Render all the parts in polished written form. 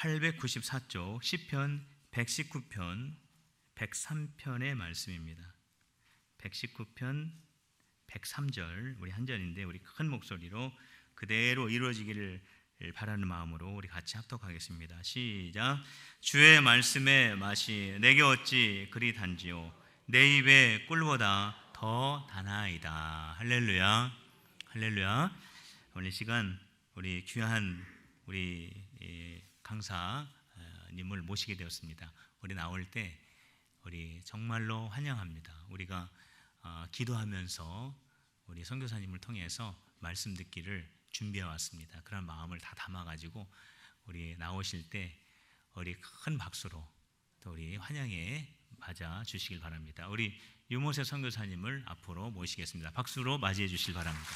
894쪽 시편 119편 103편의 말씀입니다. 119편 103절 우리 한 절인데 우리 큰 목소리로 그대로 이루어지기를 바라는 마음으로 우리 같이 합독하겠습니다. 시작. 주의 말씀의 맛이 내게 어찌 그리 단지요 내 입의 꿀보다 더 다나이다. 할렐루야. 할렐루야. 오늘 시간 우리 귀한 우리 강사님을 모시게 되었습니다. 우리 나올 때 우리 정말로 환영합니다. 우리가 기도하면서 우리 선교사님을 통해서 말씀 듣기를 준비해 왔습니다. 그런 마음을 다 담아가지고 우리 나오실 때 우리 큰 박수로 또 우리 환영에 맞아 주시길 바랍니다. 우리 유모세 선교사님을 앞으로 모시겠습니다. 박수로 맞이해 주시길 바랍니다.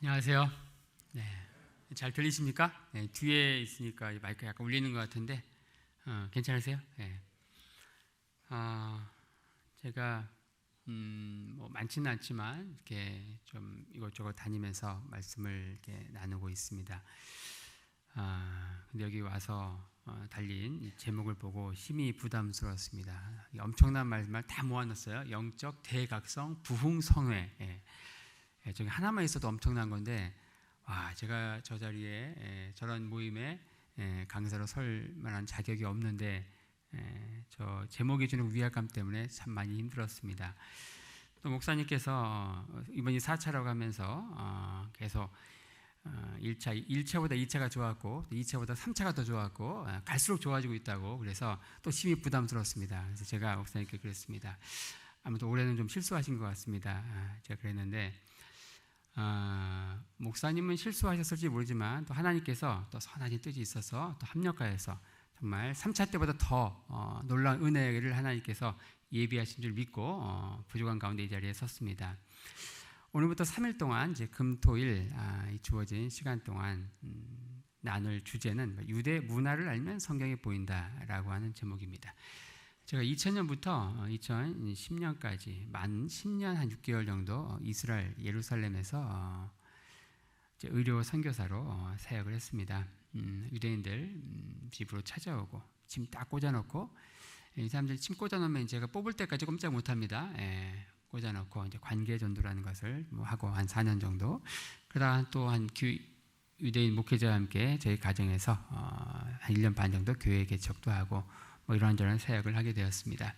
안녕하세요. 네, 잘 들리십니까? 네, 뒤에 있으니까 마이크 약간 울리는 것 같은데 괜찮으세요? 네. 제가 뭐 많지는 않지만 이렇게 좀 이것저것 다니면서 말씀을 이렇게 나누고 있습니다. 근데 여기 와서 달린 이 제목을 보고 심히 부담스러웠습니다. 엄청난 말씀을 다 모아놨어요. 영적 대각성 부흥성회. 저기 하나만 있어도 엄청난 건데, 제가 저 자리에 저런 모임에 강사로 설 만한 자격이 없는데 저 제목이 주는 위압감 때문에 참 많이 힘들었습니다. 또 목사님께서 이번이 4차라고 하면서 계속 1차보다 2차가 좋았고 2차보다 3차가 더 좋았고 갈수록 좋아지고 있다고 그래서 또 심히 부담스럽습니다. 그래서 제가 목사님께 그랬습니다. 아무튼 올해는 좀 실수하신 것 같습니다. 제가 그랬는데 목사님은 실수하셨을지 모르지만 또 하나님께서 또 선하신 뜻이 있어서 또 합력하여서 정말 3차 때보다 더 놀라운 은혜를 하나님께서 예비하신 줄 믿고 부족한 가운데 이 자리에 섰습니다. 오늘부터 3일 동안 이제 금토일 주어진 시간 동안 나눌 주제는 유대 문화를 알면 성경이 보인다라고 하는 제목입니다. 제가 2000년부터 2010년까지 만 10년 한 6개월 정도 이스라엘 예루살렘에서 의료 선교사로 사역을 했습니다. 유대인들 집으로 찾아오고 짐 딱 꽂아놓고 이 사람들 짐 꽂아놓으면 제가 뽑을 때까지 꼼짝 못합니다. 꽂아놓고 이제 관계 전도라는 것을 하고 한 4년 정도 그러다가 또 한 유대인 목회자와 함께 저희 가정에서 한 1년 반 정도 교회 개척도 하고 이런저런 사역을 하게 되었습니다.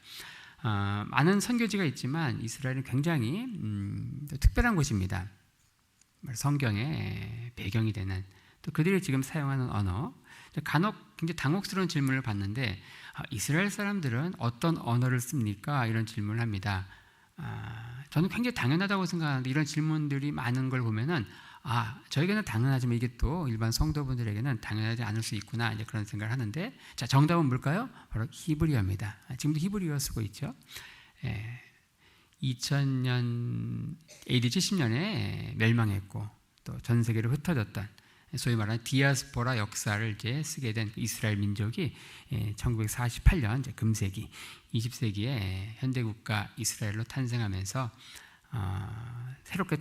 많은 선교지가 있지만 이스라엘은 굉장히 특별한 곳입니다. 성경의 배경이 되는 또 그들이 지금 사용하는 언어 간혹 굉장히 당혹스러운 질문을 받는데 이스라엘 사람들은 어떤 언어를 씁니까? 이런 질문을 합니다. 저는 굉장히 당연하다고 생각하는데 이런 질문들이 많은 걸 보면은 저에게는 당연하지만 이게 또 일반 성도분들에게는 당연하지 않을 수 있구나 이제 그런 생각을 하는데 자 정답은 뭘까요? 바로 히브리어입니다. 지금도 히브리어 쓰고 있죠. 2000년 AD 70년에 멸망했고 또 전 세계로 흩어졌던 소위 말하는 디아스포라 역사를 이제 쓰게 된 이스라엘 민족이 1948년 이제 금세기 20세기에 현대국가 이스라엘로 탄생하면서 새롭게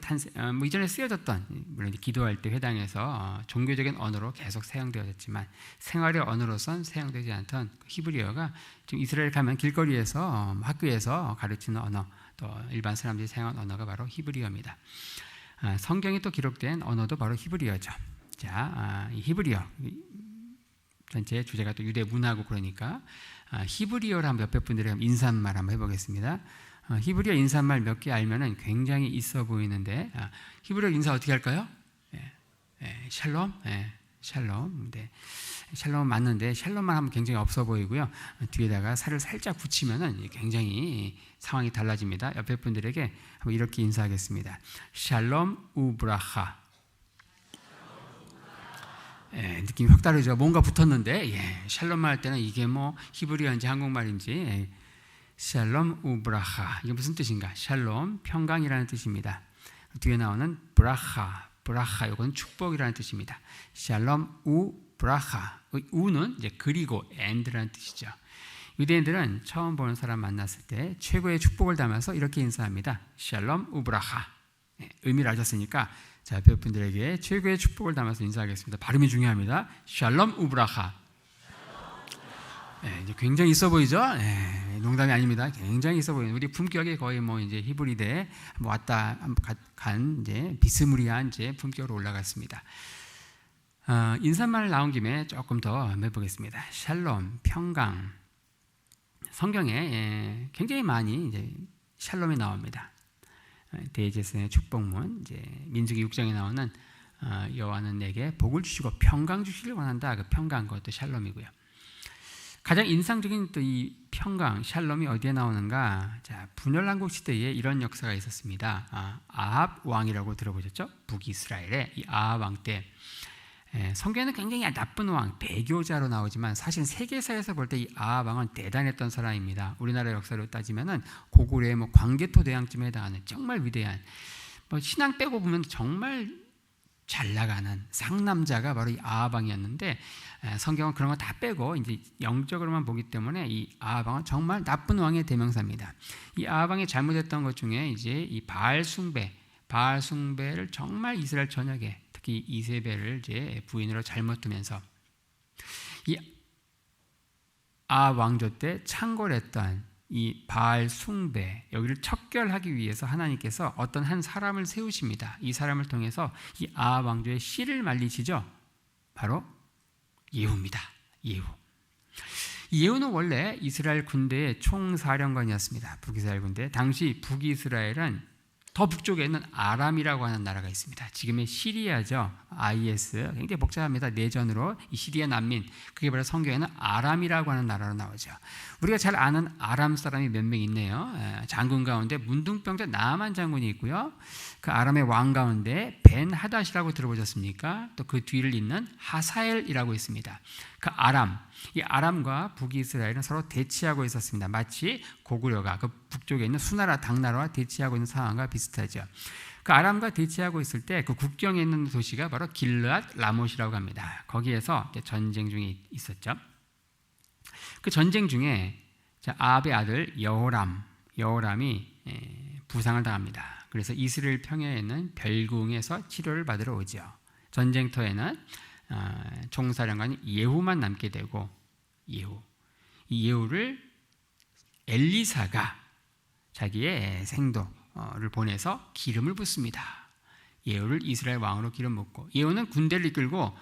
이전에 쓰여졌던 물론 기도할 때 회당에서 종교적인 언어로 계속 사용되어졌지만 생활의 언어로선 사용되지 않던 히브리어가 지금 이스라엘 가면 길거리에서 학교에서 가르치는 언어 또 일반 사람들이 사용하는 언어가 바로 히브리어입니다. 성경에 또 기록된 언어도 바로 히브리어죠. 자, 이 히브리어 전체 주제가 또 유대 문화고 그러니까 히브리어를 한번 옆에 분들이 인사말 한번 해보겠습니다. 히브리어 인사말 몇 개 알면은 굉장히 있어 보이는데 히브리어 인사 어떻게 할까요? 샬롬, 샬롬. 네. 샬롬은 맞는데 샬롬만 하면 굉장히 없어 보이고요. 뒤에다가 살을 살짝 붙이면은 굉장히 상황이 달라집니다. 옆에 분들에게 한번 이렇게 인사하겠습니다. 샬롬 우브라하. 느낌이 확 다르죠. 뭔가 붙었는데 샬롬만 할 때는 이게 뭐 히브리어인지 한국말인지 샬롬 우브라하 이게 무슨 뜻인가? 샬롬 평강이라는 뜻입니다. 뒤에 나오는 브라하 이건 축복이라는 뜻입니다. 샬롬 우 브라하 우는 이제 그리고 and라는 뜻이죠. 유대인들은 처음 보는 사람 만났을 때 최고의 축복을 담아서 이렇게 인사합니다. 샬롬 우브라하. 의미를 아셨으니까 자, 옆에 분들에게 최고의 축복을 담아서 인사하겠습니다. 발음이 중요합니다. 샬롬 우브라하. 이제 굉장히 있어 보이죠? 농담이 아닙니다. 굉장히 있어 보이는 우리 품격이 거의 뭐 이제 히브리대 왔다 간 이제 비스무리한 이제 품격으로 올라갔습니다. 인사말 나온 김에 조금 더 해보겠습니다. 샬롬, 평강. 성경에 굉장히 많이 이제 샬롬이 나옵니다. 대제사의 축복문, 이제 민수기 6장에 나오는 여호와는 내게 복을 주시고 평강 주시길 원한다. 그 평강 그것도 샬롬이고요. 가장 인상적인 또 이 평강, 샬롬이 어디에 나오는가? 자, 분열왕국 시대에 이런 역사가 있었습니다. 아합 왕이라고 들어보셨죠? 북이스라엘의 이 아합 왕 때 성경에는 굉장히 나쁜 왕, 배교자로 나오지만 사실 세계사에서 볼 때 이 아합 왕은 대단했던 사람입니다. 우리나라 역사로 따지면은 고구려의 뭐 광개토 대왕쯤에 해당하는 정말 위대한 뭐 신앙 빼고 보면 정말 잘 나가는 상남자가 바로 이 아합 왕이었는데 성경은 그런 거 다 빼고 이제 영적으로만 보기 때문에 이 아합 왕은 정말 나쁜 왕의 대명사입니다. 이 아합 왕이 잘못했던 것 중에 이제 이 바알 숭배를 정말 이스라엘 전역에 특히 이세벨을 이제 부인으로 잘못 두면서 이 아합 왕조 때 창궐했던 이 바알 숭배 여기를 척결하기 위해서 하나님께서 어떤 한 사람을 세우십니다. 이 사람을 통해서 이 아합 왕조의 씨를 말리시죠. 바로 예후입니다. 예후는 원래 이스라엘 군대의 총사령관이었습니다. 북이스라엘 군대. 당시 북이스라엘은 더 북쪽에 있는 아람이라고 하는 나라가 있습니다. 지금의 시리아죠. IS 굉장히 복잡합니다. 내전으로 이 시리아 난민 그게 바로 성경에는 아람이라고 하는 나라로 나오죠. 우리가 잘 아는 아람 사람이 몇 명 있네요. 장군 가운데 문둥병자 나아만 장군이 있고요. 그 아람의 왕 가운데 벤 하닷이라고 들어보셨습니까? 또 그 뒤를 잇는 하사엘이라고 있습니다. 그 이 아람과 북이스라엘은 서로 대치하고 있었습니다. 마치 고구려가 그 북쪽에 있는 수나라 당나라와 대치하고 있는 상황과 비슷하죠. 그 아람과 대치하고 있을 때 그 국경에 있는 도시가 바로 길르앗 라못이라고 합니다. 거기에서 전쟁 중에 있었죠. 그 전쟁 중에 아합의 아들 여호람이 부상을 당합니다. 그래서 이스라엘 평야에 있는 별궁에서 치료를 받으러 오죠. 전쟁터에는 총사령관이 예후만 남게 되고 이 예후를 엘리사가 자기의 생도를 보내서 기름을 붓습니다. 예후를 이스라엘 왕으로 기름 붓고 예후는 군대를 이끌고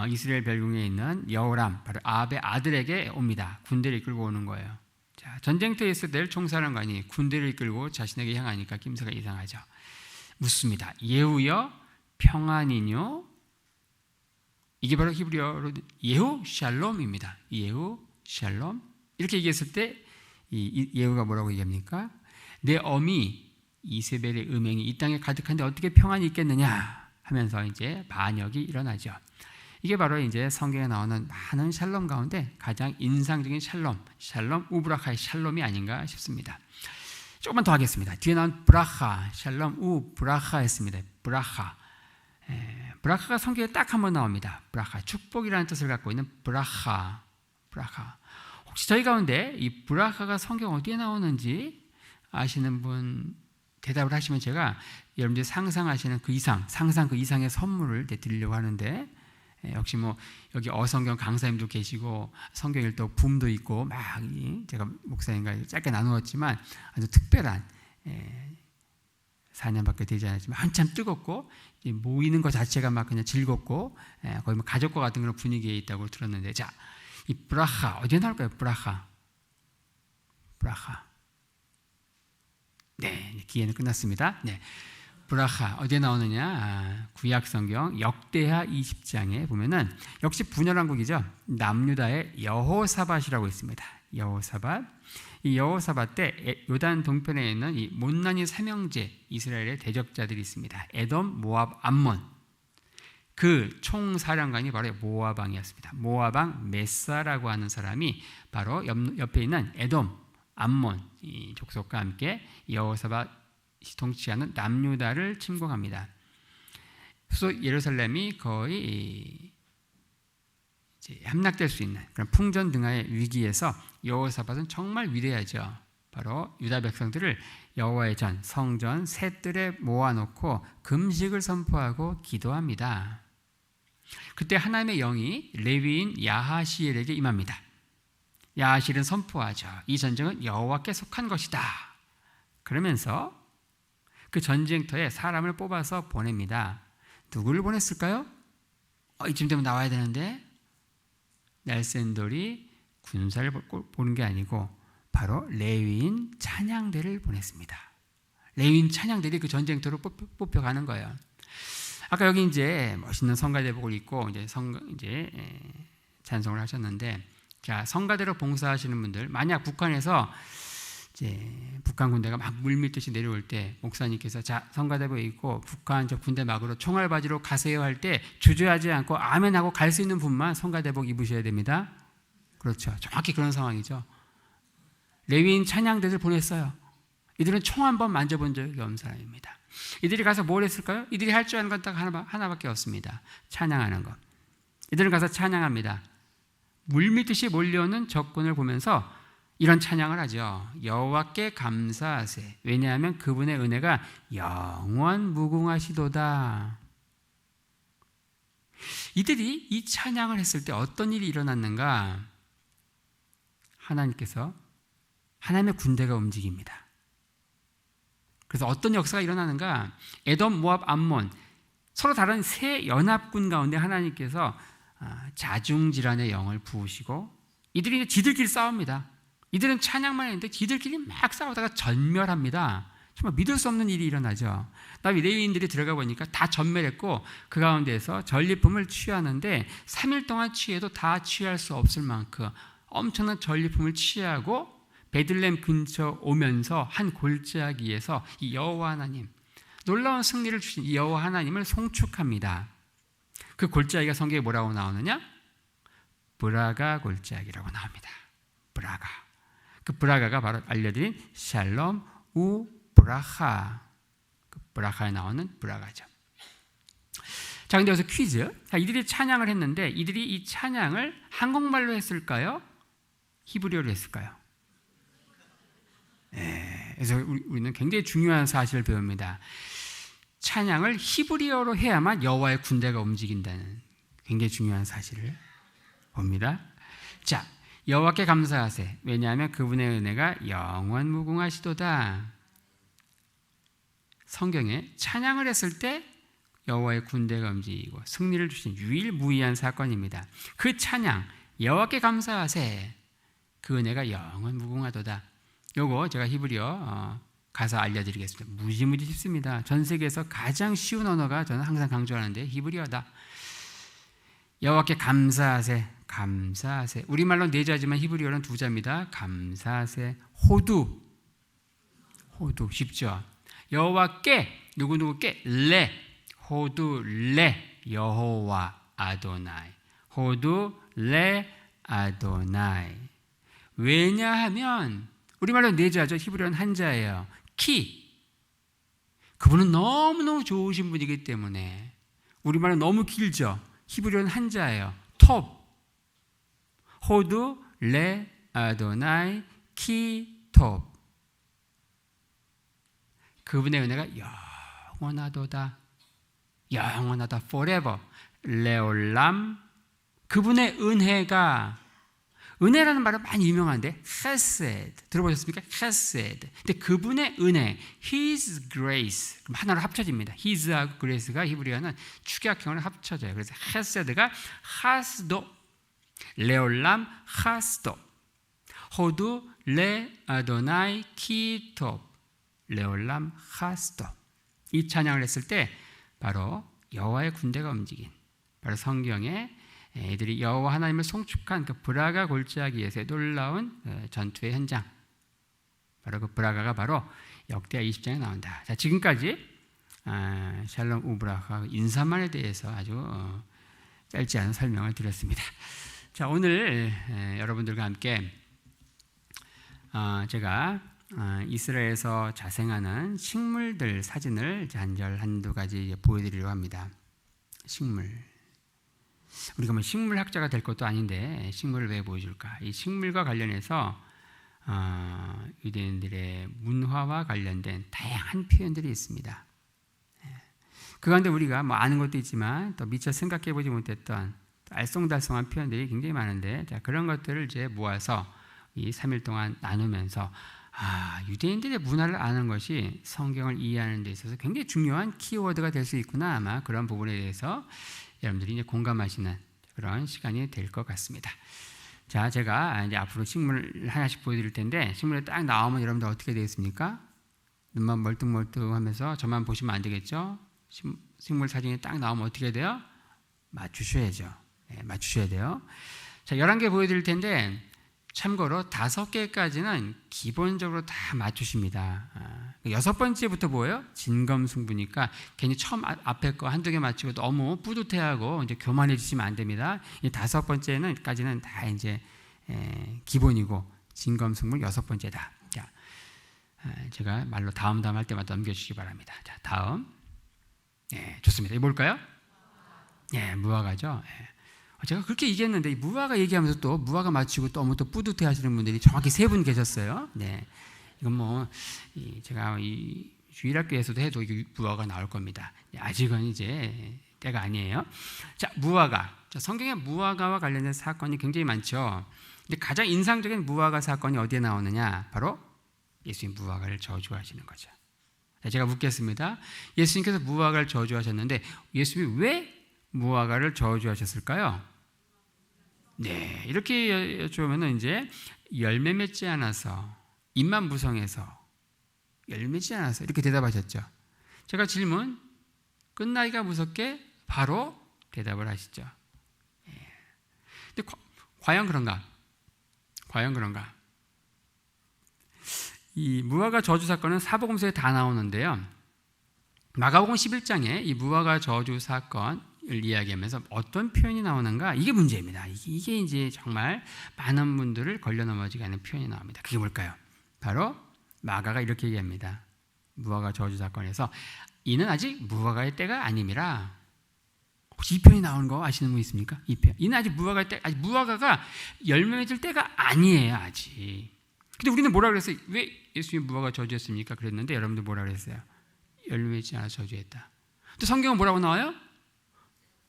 이스라엘 별궁에 있는 여호람 바로 아합의 아들에게 옵니다. 군대를 이끌고 오는 거예요. 자, 전쟁터에 있을 때 총사령관이 군대를 이끌고 자신에게 향하니까 낌새가 이상하죠. 묻습니다. 예후여 평안이뇨? 이게 바로 히브리어로 예후 샬롬입니다. 예후 샬롬 이렇게 얘기했을 때 이 예후가 뭐라고 얘기합니까? 내 어미 이세벨의 음행이 이 땅에 가득한데 어떻게 평안이 있겠느냐 하면서 이제 반역이 일어나죠. 이게 바로 이제 성경에 나오는 많은 샬롬 가운데 가장 인상적인 샬롬 우브라카의 샬롬이 아닌가 싶습니다. 조금만 더 하겠습니다. 뒤에 나온 브라하, 샬롬 우 브라하 했습니다. 브라하가 성경에 딱 한 번 나옵니다. 브라하, 축복이라는 뜻을 갖고 있는 브라하. 혹시 저희 가운데 이 브라하가 성경 어디에 나오는지 아시는 분 대답을 하시면 제가 여러분들이 상상하시는 그 이상의 선물을 드리려고 하는데 역시 뭐 여기 어성경 강사님도 계시고 성경 일독 붐도 있고 막 제가 목사님과 짧게 나누었지만 아주 특별한 4년밖에 되지 않았지만 한참 뜨겁고 모이는 것 자체가 막 그냥 즐겁고 거의 뭐 가족과 같은 그런 분위기에 있다고 들었는데 자, 이 브라하 어디에 나올까요? 브라하. 네, 기회는 끝났습니다. 네, 브라하 어디에 나오느냐? 구약 성경 역대하 20장에 보면은 역시 분열왕국이죠. 남유다의 여호사밧이라고 있습니다. 이 여호사밧 때 요단 동편에 있는 이 못난이 삼형제 이스라엘의 대적자들이 있습니다. 에돔, 모압, 암몬. 그 총사령관이 바로 모압 왕이었습니다. 모압 왕 메사라고 하는 사람이 바로 옆에 있는 에돔, 암몬 이 족속과 함께 여호사밧이 통치하는 남유다를 침공합니다. 그래서 예루살렘이 거의 함락될 수 있는 그런 풍전 등화의 위기에서 여호사밧은 정말 위대하죠. 바로 유다 백성들을 여호와의 전 성전 셋들에 모아놓고 금식을 선포하고 기도합니다. 그때 하나님의 영이 레위인 야하시엘에게 임합니다. 야하시엘은 선포하죠. 이 전쟁은 여호와께 속한 것이다. 그러면서 그 전쟁터에 사람을 뽑아서 보냅니다. 누구를 보냈을까요? 이쯤 되면 나와야 되는데 날쌘돌이 군사를 보는 게 아니고 바로 레위인 찬양대를 보냈습니다. 레위인 찬양대들이 그 전쟁터로 뽑혀가는 거예요. 아까 여기 이제 멋있는 성가대복을 입고 이제 찬송을 하셨는데, 자, 성가대로 봉사하시는 분들, 만약 북한에서 이제 북한 군대가 막 물밀듯이 내려올 때 목사님께서 자, 성가대복 입고 북한 저 군대 막으로 총알바지로 가세요 할 때 주저하지 않고 아멘하고 갈 수 있는 분만 성가대복 입으셔야 됩니다. 그렇죠. 정확히 그런 상황이죠. 레위인 찬양대를 보냈어요. 이들은 총 한 번 만져본 적이 없는 사람입니다. 이들이 가서 뭘 했을까요? 이들이 할 줄 아는 건 딱 하나밖에 없습니다. 찬양하는 것. 이들은 가서 찬양합니다. 물밀듯이 몰려오는 적군을 보면서 이런 찬양을 하죠. 여호와께 감사하세. 왜냐하면 그분의 은혜가 영원 무궁하시도다. 이들이 이 찬양을 했을 때 어떤 일이 일어났는가? 하나님의 군대가 움직입니다. 그래서 어떤 역사가 일어나는가? 에돔, 모압, 암몬 서로 다른 세 연합군 가운데 하나님께서 자중질환의 영을 부으시고 이들이 이제 지들끼리 싸웁니다. 이들은 찬양만 했는데 지들끼리 막 싸우다가 전멸합니다. 정말 믿을 수 없는 일이 일어나죠. 다음에 레위인들이 들어가 보니까 다 전멸했고 그 가운데에서 전리품을 취하는데 3일 동안 취해도 다 취할 수 없을 만큼 엄청난 전리품을 취하고 베들레헴 근처 오면서 한 골짜기에서 이 여호와 하나님, 놀라운 승리를 주신 이 여호와 하나님을 송축합니다. 그 골짜기가 성경에 뭐라고 나오느냐? 브라가 골짜기라고 나옵니다. 브라가. 그 브라가가 바로 알려드린 샬롬 우 브라하. 그 브라하에 나오는 브라가죠. 자, 근데 여기서 퀴즈. 자, 이들이 찬양을 했는데 이들이 이 찬양을 한국말로 했을까요? 히브리어로 했을까요? 그래서 우리는 굉장히 중요한 사실을 배웁니다. 찬양을 히브리어로 해야만 여호와의 군대가 움직인다는 굉장히 중요한 사실을 봅니다. 자, 여호와께 감사하세. 왜냐하면 그분의 은혜가 영원 무궁하시도다. 성경에 찬양을 했을 때 여호와의 군대가 움직이고 승리를 주신 유일무이한 사건입니다. 그 찬양, 여호와께 감사하세. 그 은혜가 영원 무궁하도다. 요거 제가 히브리어 가사 알려드리겠습니다. 무지무지 쉽습니다. 전 세계에서 가장 쉬운 언어가 저는 항상 강조하는데 히브리어다. 여호와께 감사하세. 감사하세. 우리말로 네 자지만 히브리어는 두 자입니다. 감사하세. 호두 쉽죠. 여호와께 누구누구께 레 호두 레 여호와 아도나이. 호두 레 아도나이. 왜냐하면 우리말로 네 자죠. 히브리어는 한 자예요. 키. 그분은 너무너무 좋으신 분이기 때문에 우리말은 너무 길죠. 히브리어는 한 자예요. 톱. 호두 레 아도나이 키 톱. 그분의 은혜가 영원하도다. 영원하다. forever. 레올람. 그분의 은혜가, 은혜라는 말은 많이 유명한데 헤세드 들어보셨습니까? 헤세드. 근데 그분의 은혜, His grace 하나로 합쳐집니다. His하고 grace가 히브리어는 축약형으로 합쳐져요. 그래서 헤세드가 하스도, 레올람 하스도, 호두 레 아도나이 키톱, 레올람 하스도. 이 찬양을 했을 때 바로 여호와의 군대가 움직인, 바로 성경에 이들이 여호와 하나님을 송축한 그 브라가 골짜기에서의 놀라운 전투의 현장, 바로 그 브라가가 바로 역대하 20장에 나온다. 자, 지금까지 샬롬 우브라하 인사말에 대해서 아주 짧지 않은 설명을 드렸습니다. 자, 오늘 여러분들과 함께 제가 이스라엘에서 자생하는 식물들 사진을 한두 가지 보여드리려고 합니다. 식물. 우리가 뭐 식물학자가 될 것도 아닌데 식물을 왜 보여줄까? 이 식물과 관련해서 유대인들의 문화와 관련된 다양한 표현들이 있습니다. 그 가운데 우리가 뭐 아는 것도 있지만 또 미처 생각해보지 못했던 알쏭달쏭한 표현들이 굉장히 많은데, 자, 그런 것들을 이제 모아서 이 3일 동안 나누면서 유대인들의 문화를 아는 것이 성경을 이해하는 데 있어서 굉장히 중요한 키워드가 될 수 있구나. 아마 그런 부분에 대해서 여러분들이 이제 공감하시는 그런 시간이 될 것 같습니다. 자, 제가 이제 앞으로 식물 하나씩 보여드릴 텐데, 식물에 딱 나오면 여러분들 어떻게 되겠습니까? 눈만 멀뚱멀뚱하면서 저만 보시면 안 되겠죠? 식물 사진이 딱 나오면 어떻게 돼요? 맞추셔야죠. 네, 맞추셔야 돼요. 자, 11개 보여드릴 텐데, 참고로 5개까지는 기본적으로 다 맞추십니다. 6번째부터 뭐예요? 진검승부니까 괜히 처음 앞에 거 한두 개 맞추고 너무 뿌듯해하고 이제 교만해지시면 안 됩니다. 이 5번째는까지는 다 이제 기본이고 진검승부 6번째다. 자, 제가 말로 다음 할 때마다 넘겨주시기 바랍니다. 자, 다음. 네, 좋습니다. 이거 뭘까요? 네, 무화과죠. 네. 제가 그렇게 얘기했는데 무화과 얘기하면서 또 무화과 맞추고 또 너무 또 뿌듯해 하시는 분들이 정확히 3분 계셨어요. 네, 이건 뭐 제가 이 주일학교에서도 해도 무화과 나올 겁니다. 아직은 이제 때가 아니에요. 자, 무화과. 자, 성경에 무화과와 관련된 사건이 굉장히 많죠. 근데 가장 인상적인 무화과 사건이 어디에 나오느냐? 바로 예수님 무화과를 저주하시는 거죠. 자, 제가 묻겠습니다. 예수님께서 무화과를 저주하셨는데 예수님이 왜 무화과를 저주하셨을까요? 네, 이렇게 여쭤보면 이제 열매 맺지 않아서, 잎만 무성해서, 열매 맺지 않아서 이렇게 대답하셨죠. 제가 질문, 끝나기가 무섭게 바로 대답을 하시죠. 근데 과연 그런가? 과연 그런가? 이 무화과 저주 사건은 사복음서에 다 나오는데요. 마가복음 11장에 이 무화과 저주 사건을 이야기하면서 어떤 표현이 나오는가? 이게 문제입니다. 이게 이제 정말 많은 분들을 걸려 넘어지게 하는 표현이 나옵니다. 그게 뭘까요? 바로 마가가 이렇게 얘기합니다. 무화과 저주 사건에서 이는 아직 무화과의 때가 아님이라. 혹시 이 표현이 나오는 거 아시는 분 있습니까? 이 표현. 이는 아직 무화과의 때, 아직 무화과가 열매 맺을 때가 아니에요, 아직. 근데 우리는 뭐라 그랬어요? 왜 예수님이 무화과 저주했습니까? 그랬는데 여러분들 뭐라 그랬어요? 열매 맺지 않아 저주했다. 또 성경은 뭐라고 나와요?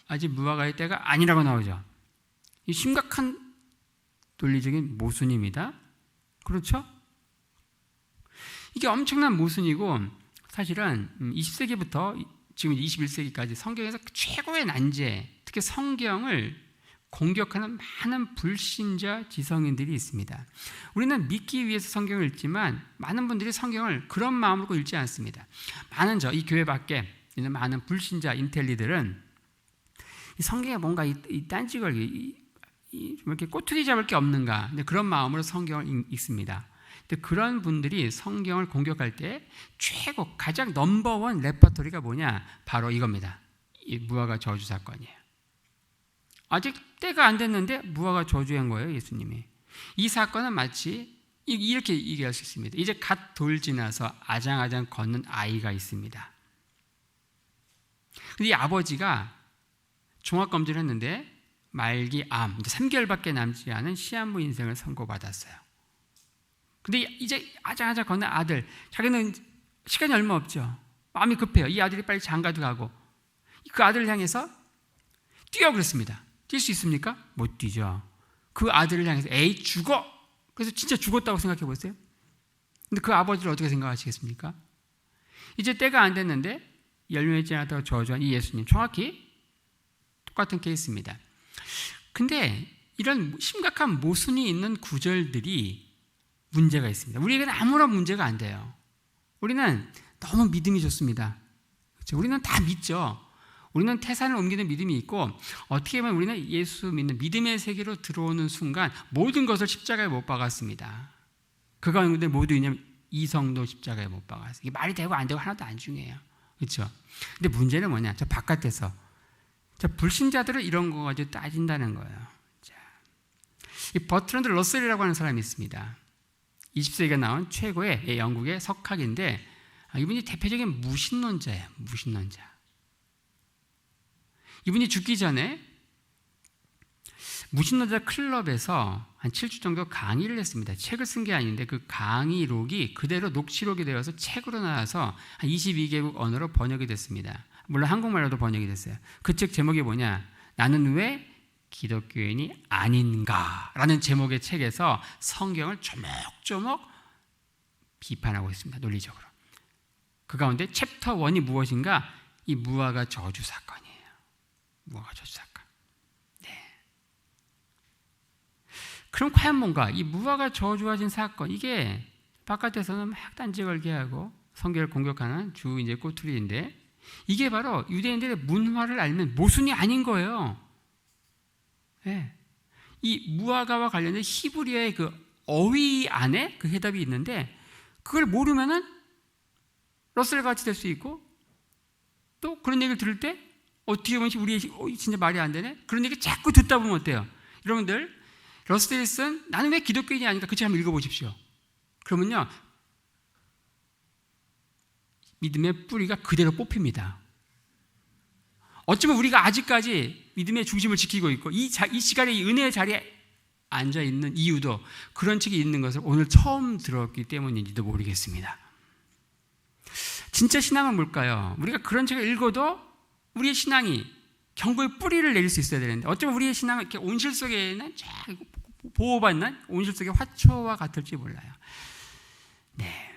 아직 무화과의 때가 아니라고 나오죠. 이 심각한 논리적인 모순입니다. 그렇죠? 이게 엄청난 모순이고, 사실은 20세기부터 지금 21세기까지 성경에서 최고의 난제, 특히 성경을 공격하는 많은 불신자 지성인들이 있습니다. 우리는 믿기 위해서 성경을 읽지만 많은 분들이 성경을 그런 마음으로 읽지 않습니다. 많은 이 교회 밖에 있는 많은 불신자 인텔리들은 이 성경에 뭔가 이 딴지걸 이렇게 꼬투리 잡을 게 없는가, 근데 그런 마음으로 성경을 읽습니다. 근데 그런 분들이 성경을 공격할 때 최고 가장 넘버원 레퍼토리가 뭐냐? 바로 이겁니다. 이 무화과 저주 사건이에요. 아직 때가 안 됐는데 무화과 저주한 거예요, 예수님이. 이 사건은 마치 이렇게 얘기할 수 있습니다. 이제 갓 돌 지나서 아장아장 걷는 아이가 있습니다. 근데 이 아버지가 종합검진을 했는데 말기 암, 3개월밖에 남지 않은 시한부 인생을 선고받았어요. 근데 이제 아장아장 걷는 아들, 자기는 시간이 얼마 없죠. 마음이 급해요. 이 아들이 빨리 장가도 가고, 그 아들을 향해서 뛰어 그랬습니다. 뛸 수 있습니까? 못 뛰죠. 그 아들을 향해서 에이 죽어! 그래서 진짜 죽었다고 생각해 보세요. 근데 그 아버지를 어떻게 생각하시겠습니까? 이제 때가 안 됐는데 열매 맺지 않았다고 저주한 이 예수님, 정확히 똑같은 케이스입니다. 근데 이런 심각한 모순이 있는 구절들이 문제가 있습니다. 우리에게는 아무런 문제가 안 돼요. 우리는 너무 믿음이 좋습니다. 그렇죠? 우리는 다 믿죠. 우리는 태산을 옮기는 믿음이 있고, 어떻게 보면 우리는 예수 믿는 믿음의 세계로 들어오는 순간 모든 것을 십자가에 못 박았습니다. 그 가운데 모두 있냐면 이성도 십자가에 못 박았어요. 이게 말이 되고 안 되고 하나도 안 중요해요. 그렇죠? 근데 문제는 뭐냐? 저 바깥에서 불신자들은 이런 거 가지고 따진다는 거예요. 자, 이 버트런드 러셀이라고 하는 사람이 있습니다. 20세기에 나온 최고의 영국의 석학인데, 이분이 대표적인 무신론자예요. 무신론자. 이분이 죽기 전에 무신론자 클럽에서 한 7주 정도 강의를 했습니다. 책을 쓴 게 아닌데 그 강의록이 그대로 녹취록이 되어서 책으로 나와서 한 22개국 언어로 번역이 됐습니다. 물론 한국말로도 번역이 됐어요. 그 책 제목이 뭐냐? 나는 왜 기독교인이 아닌가? 라는 제목의 책에서 성경을 조목조목 비판하고 있습니다. 논리적으로. 그 가운데 챕터 1이 무엇인가? 이 무화과 저주 사건이에요. 무화과 저주 사건. 네. 그럼 과연 뭔가 이 무화과 저주가 진 사건, 이게 바깥에서는 막 단지 걸게 하고 성경을 공격하는 주 이제 꼬투리인데, 이게 바로 유대인들의 문화를 알면 모순이 아닌 거예요. 네. 이 무화과와 관련된 히브리어의 그 어휘 안에 그 해답이 있는데, 그걸 모르면은 러셀과 같이 될 수 있고, 또 그런 얘기를 들을 때 어떻게 보면 우리 진짜 말이 안 되네? 그런 얘기 자꾸 듣다 보면 어때요? 여러분들, 러셀이 쓴 나는 왜 기독교인이 아닌가 그 책 한번 읽어보십시오. 그러면요, 믿음의 뿌리가 그대로 뽑힙니다. 어쩌면 우리가 아직까지 믿음의 중심을 지키고 있고 이 시간에 이 은혜의 자리에 앉아있는 이유도 그런 책이 있는 것을 오늘 처음 들었기 때문인지도 모르겠습니다. 진짜 신앙은 뭘까요? 우리가 그런 책을 읽어도 우리의 신앙이 경고의 뿌리를 내릴 수 있어야 되는데, 어쩌면 우리의 신앙은 이렇게 온실 속에는 보호받는 온실 속의 화초와 같을지 몰라요. 네.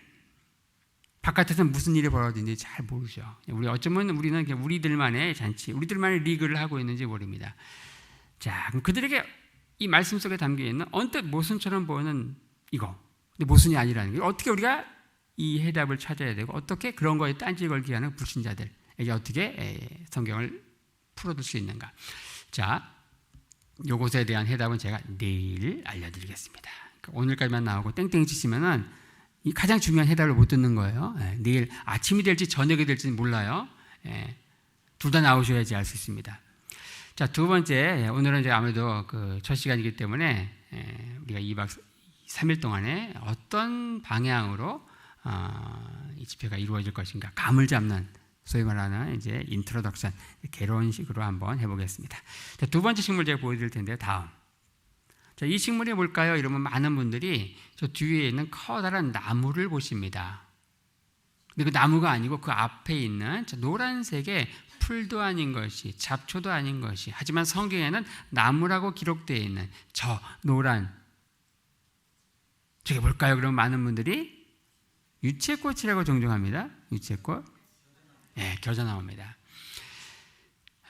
바깥에서는 무슨 일이 벌어지는지 잘 모르죠. 어쩌면 우리는 그냥 우리들만의 잔치, 우리들만의 리그를 하고 있는지 모릅니다. 자, 그럼 그들에게 이 말씀 속에 담겨 있는 언뜻 모순처럼 보이는 이거, 근데 모순이 아니라는 게, 어떻게 우리가 이 해답을 찾아야 되고, 어떻게 그런 거에 딴지 걸기 하는 불신자들에게 어떻게 성경을 풀어둘 수 있는가. 자, 요것에 대한 해답은 제가 내일 알려드리겠습니다. 오늘까지만 나오고 땡땡이 치시면은 이 가장 중요한 해답을 못 듣는 거예요. 내일 아침이 될지 저녁이 될지는 몰라요. 둘 다 나오셔야지 알 수 있습니다. 자, 두 번째, 오늘은 이제 아무래도 그 첫 시간이기 때문에 우리가 2박 3일 동안에 어떤 방향으로 이 집회가 이루어질 것인가, 감을 잡는, 소위 말하는 이제 인트로덕션, 개론 식으로 한번 해보겠습니다. 자, 두 번째 식물 제가 보여드릴 텐데요. 다음. 자, 이 식물이 뭘까요? 이러면 많은 분들이 저 뒤에 있는 커다란 나무를 보십니다. 근데 그 나무가 아니고 그 앞에 있는 저 노란색의 풀도 아닌 것이, 잡초도 아닌 것이, 하지만 성경에는 나무라고 기록되어 있는 저 노란, 저게 뭘까요? 그러면 많은 분들이 유채꽃이라고 정정합니다. 유채꽃. 네, 겨자나무입니다.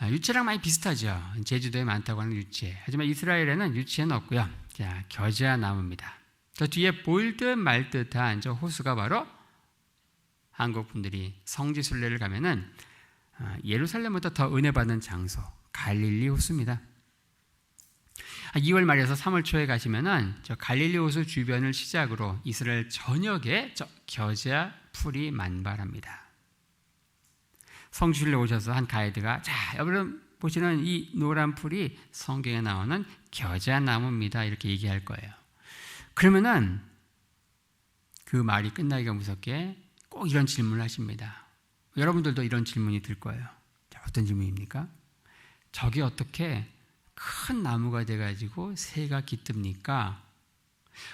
유채랑 많이 비슷하죠. 제주도에 많다고 하는 유채. 하지만 이스라엘에는 유채는 없고요. 자, 겨자나무입니다. 저 뒤에 보일 듯 말 듯한 저 호수가 바로 한국 분들이 성지 순례를 가면은 예루살렘보다 더 은혜 받는 장소, 갈릴리 호수입니다. 2월 말에서 3월 초에 가시면은 저 갈릴리 호수 주변을 시작으로 이스라엘 전역에 저 겨자 풀이 만발합니다. 성지순례 오셔서 한 가이드가, 자, 여러분 보시는 이 노란 풀이 성경에 나오는 겨자나무입니다, 이렇게 얘기할 거예요. 그러면은 그 말이 끝나기가 무섭게 꼭 이런 질문을 하십니다. 여러분들도 이런 질문이 들 거예요. 자, 어떤 질문입니까? 저게 어떻게 큰 나무가 돼가지고 새가 깃듭니까?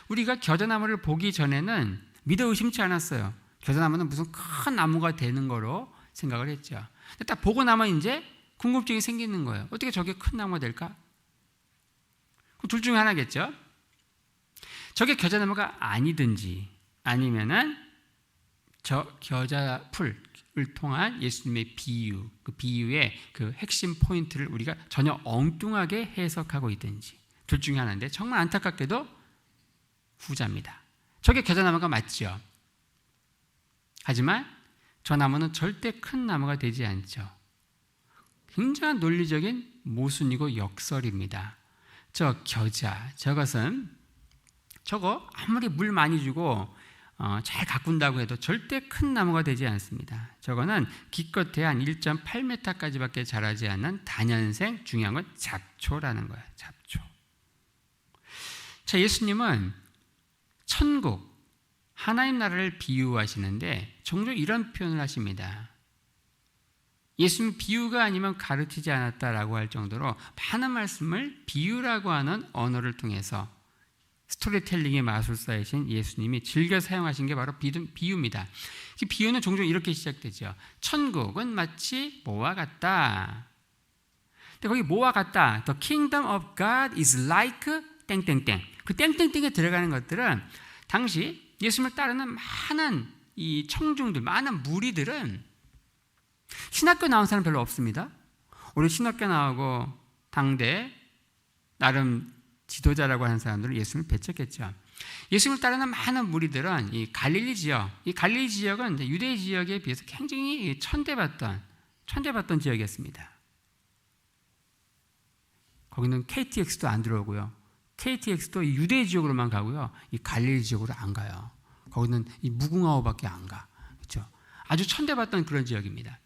우리가 겨자나무를 보기 전에는 믿어 의심치 않았어요. 겨자나무는 무슨 큰 나무가 되는 거로 생각을 했죠. 근데 딱 보고 나면 이제 궁금증이 생기는 거예요. 어떻게 저게 큰 나무가 될까? 둘 중에 하나겠죠. 저게 겨자나무가 아니든지, 아니면은 저 겨자풀을 통한 예수님의 비유, 그 비유의 그 핵심 포인트를 우리가 전혀 엉뚱하게 해석하고 있든지, 둘 중에 하나인데 정말 안타깝게도 후자입니다. 저게 겨자나무가 맞죠. 하지만 저 나무는 절대 큰 나무가 되지 않죠. 굉장한 논리적인 모순이고 역설입니다. 저 겨자, 저것은 저거 아무리 물 많이 주고 잘 가꾼다고 해도 절대 큰 나무가 되지 않습니다. 저거는 기껏해 한 1.8m까지밖에 자라지 않는 다년생, 중요한 건 잡초라는 거예요. 잡초. 자, 예수님은 천국, 하나님 나라를 비유하시는데 종종 이런 표현을 하십니다. 예수님은 비유가 아니면 가르치지 않았다라고 할 정도로 많은 말씀을 비유라고 하는 언어를 통해서 스토리텔링의 마술사이신 예수님이 즐겨 사용하신 게 바로 비유입니다. 비유는 종종 이렇게 시작되죠. 천국은 마치 뭐와 같다. 근데 거기 뭐와 같다. The kingdom of God is like 땡땡땡. 그 땡땡땡에 들어가는 것들은 당시 예수님을 따르는 많은 이 청중들, 많은 무리들은 신학교 나온 사람 별로 없습니다. 우리 신학교 나오고 당대 나름 지도자라고 하는 사람들은 예수님을 배척했죠. 예수님을 따르는 많은 무리들은 이 갈릴리 지역은 유대 지역에 비해서 굉장히 천대받던 지역이었습니다. 거기는 KTX도 안 들어오고요. KTX도 이 유대 지역으로만 가고요. 이 갈릴리 지역으로 안 가요. 거기는 이 무궁화호밖에 안 가. 그렇죠? 아주 천대받던 그런 지역입니다.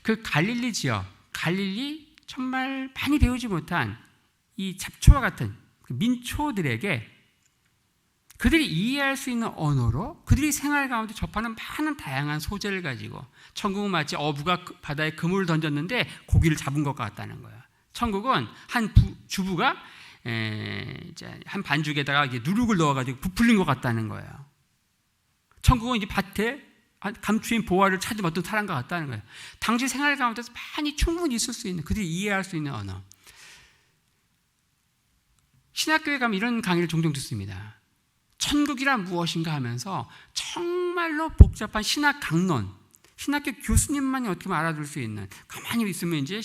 그 갈릴리 지역, 갈릴리 정말 많이 배우지 못한 이 잡초와 같은 민초들에게 그들이 이해할 수 있는 언어로 그들이 생활 가운데 접하는 많은 다양한 소재를 가지고 천국은 마치 어부가 바다에 그물을 던졌는데 고기를 잡은 것 같다는 거예요. 천국은 한 주부가 한 반죽에다가 누룩을 넣어가지고 부풀린 것 같다는 거예요. 천국은 이제 밭에 감추인 보화를 찾은 어떤 사람과 같다는 거예요. 당시 생활 가운데서 많이 충분히 있을 수 있는 그들이 이해할 수 있는 언어. 신학교에 가면 이런 강의를 종종 듣습니다. 천국이란 무엇인가 하면서 정말로 복잡한 신학 강론, 신학교 교수님만이 어떻게 보면 알아둘 수 있는, 가만히 있으면 이제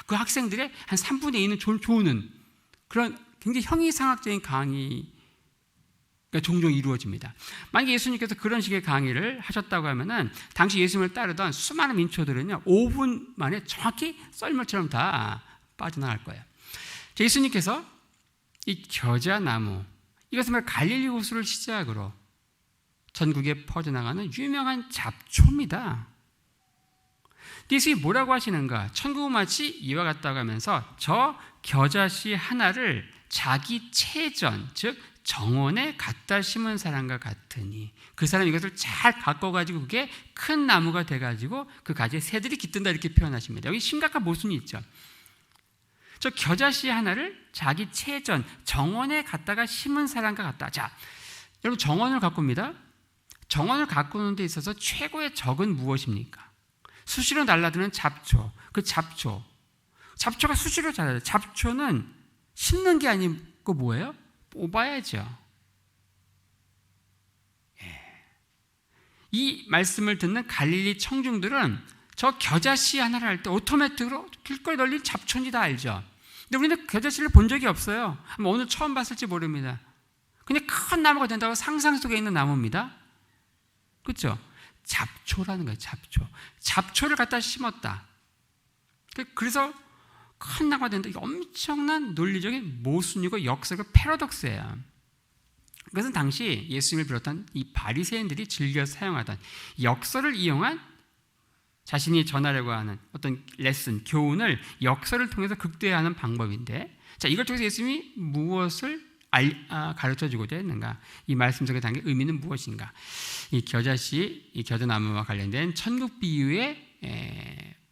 그 학생들의 한 3분의 2는 좋은 그런 굉장히 형이상학적인 강의가 종종 이루어집니다. 만약에 예수님께서 그런 식의 강의를 하셨다고 하면은 당시 예수님을 따르던 수많은 민초들은요 5분 만에 정확히 썰물처럼 다 빠져나갈 거예요. 예수님께서 이 겨자나무, 이것은 바로 갈릴리 호수를 시작으로 전국에 퍼져나가는 유명한 잡초입니다. 예수님이 뭐라고 하시는가? 천국은 마치 이와 같다고 하면서 저 겨자씨 하나를 자기 체전, 즉 정원에 갖다 심은 사람과 같으니, 그 사람이 이것을 잘 가꿔가지고 그게 큰 나무가 돼가지고 그 가지에 새들이 깃든다 이렇게 표현하십니다. 여기 심각한 모순이 있죠. 저 겨자씨 하나를 자기 체전, 정원에 갖다가 심은 사람과 같다. 자, 여러분 정원을 가꿉니다. 정원을 가꾸는 데 있어서 최고의 적은 무엇입니까? 수시로 날아드는 잡초. 그 잡초가 수시로 자라요. 잡초는 심는 게 아니고 뭐예요? 뽑아야죠. 이 말씀을 듣는 갈릴리 청중들은 저 겨자씨 하나를 할 때 오토매틱으로 길거리 널린 잡초인지 다 알죠. 근데 우리는 겨자씨를 본 적이 없어요. 오늘 처음 봤을지 모릅니다. 그냥 큰 나무가 된다고 상상 속에 있는 나무입니다. 그렇죠? 잡초라는 거예요. 잡초를 갖다 심었다. 그래서 큰 나무가 된다. 이게 엄청난 논리적인 모순이고 역설과 패러독스예요. 그것은 당시 예수님을 비롯한 이 바리새인들이 즐겨 사용하던 역설을 이용한 자신이 전하려고 하는 어떤 레슨, 교훈을 역설을 통해서 극대화하는 방법인데, 자, 이걸 통해서 예수님이 무엇을 가르쳐주고자 했는가? 이 말씀 속에 담긴 의미는 무엇인가? 이 겨자씨, 이 겨자나무와 관련된 천국 비유의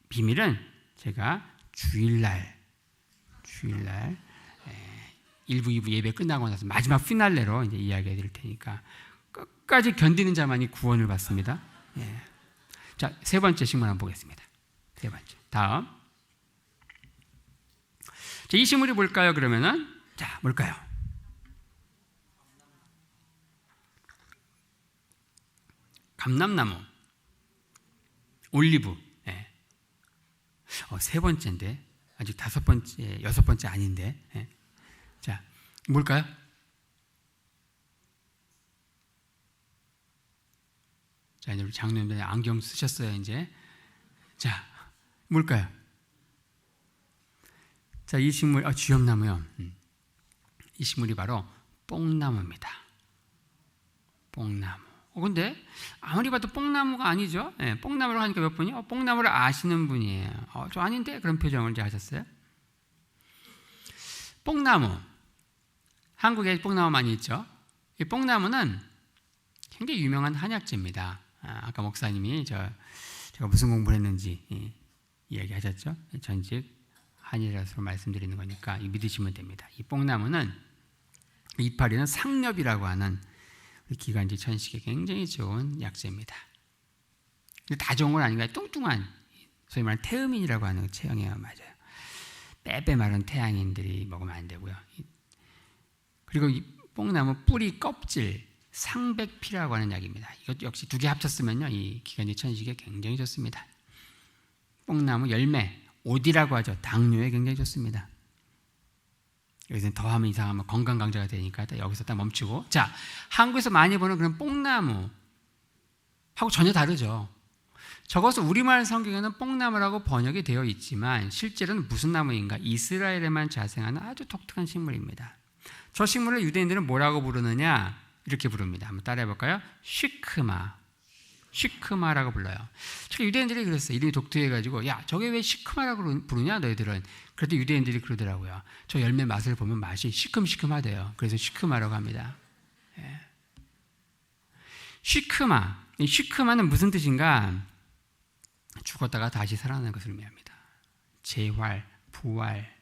비밀은 제가 주일날 1부, 2부 예배 끝나고 나서 마지막 피날레로 이제 이야기해 드릴 테니까 끝까지 견디는 자만이 구원을 받습니다. 예. 자, 세 번째 식물 한번 보겠습니다. 세 번째. 다음. 자, 이 식물이 뭘까요? 그러면은, 자, 뭘까요? 감람나무, 올리브. 예. 세 번째인데, 아직 5번째, 6번째 아닌데. 예. 자, 뭘까요? 자, 이제 우리 장로님들 안경 쓰셨어요, 이제. 자, 뭘까요? 자, 이 식물, 쥐엄나무요. 이 식물이 바로 뽕나무입니다. 뽕나무. 근데 아무리 봐도 뽕나무가 아니죠. 네, 뽕나무를 하니까 몇 분이 뽕나무를 아시는 분이에요. 저 아닌데? 그런 표정을 이제 하셨어요. 뽕나무. 한국에 뽕나무 많이 있죠. 이 뽕나무는 굉장히 유명한 한약재입니다. 아까 목사님이 제가 무슨 공부를 했는지 이야기하셨죠? 전직 한일라서로 말씀드리는 거니까 믿으시면 됩니다. 이 뽕나무는 이파리는 상엽이라고 하는 기관지 천식에 굉장히 좋은 약재입니다. 근데 다 좋은 건 아닌가요? 뚱뚱한 소위 말하는 태음인이라고 하는 체형에 맞아요. 빼빼 마른 태양인들이 먹으면 안 되고요. 그리고 이 뽕나무 뿌리 껍질 상백피라고 하는 약입니다. 이것 역시 두 개 합쳤으면요, 이 기관지 천식에 굉장히 좋습니다. 뽕나무 열매 오디라고 하죠. 당뇨에 굉장히 좋습니다. 여기서 더하면 이상하면 건강 강좌가 되니까 여기서 딱 멈추고, 자, 한국에서 많이 보는 그런 뽕나무 하고 전혀 다르죠. 적어서 우리말 성경에는 뽕나무라고 번역이 되어 있지만 실제로는 무슨 나무인가? 이스라엘에만 자생하는 아주 독특한 식물입니다. 저 식물을 유대인들은 뭐라고 부르느냐? 이렇게 부릅니다. 한번 따라해 볼까요? 시크마. 시크마라고 불러요. 유대인들이 그랬어요. 이름이 독특해가지고, 야, 저게 왜 시크마라고 부르냐 너희들은. 그래도 유대인들이 그러더라고요. 저 열매 맛을 보면 맛이 시큼시큼하대요. 그래서 시크마라고 합니다. 예. 시크마. 이 시크마는 무슨 뜻인가? 죽었다가 다시 살아나는 것을 의미합니다. 재활, 부활.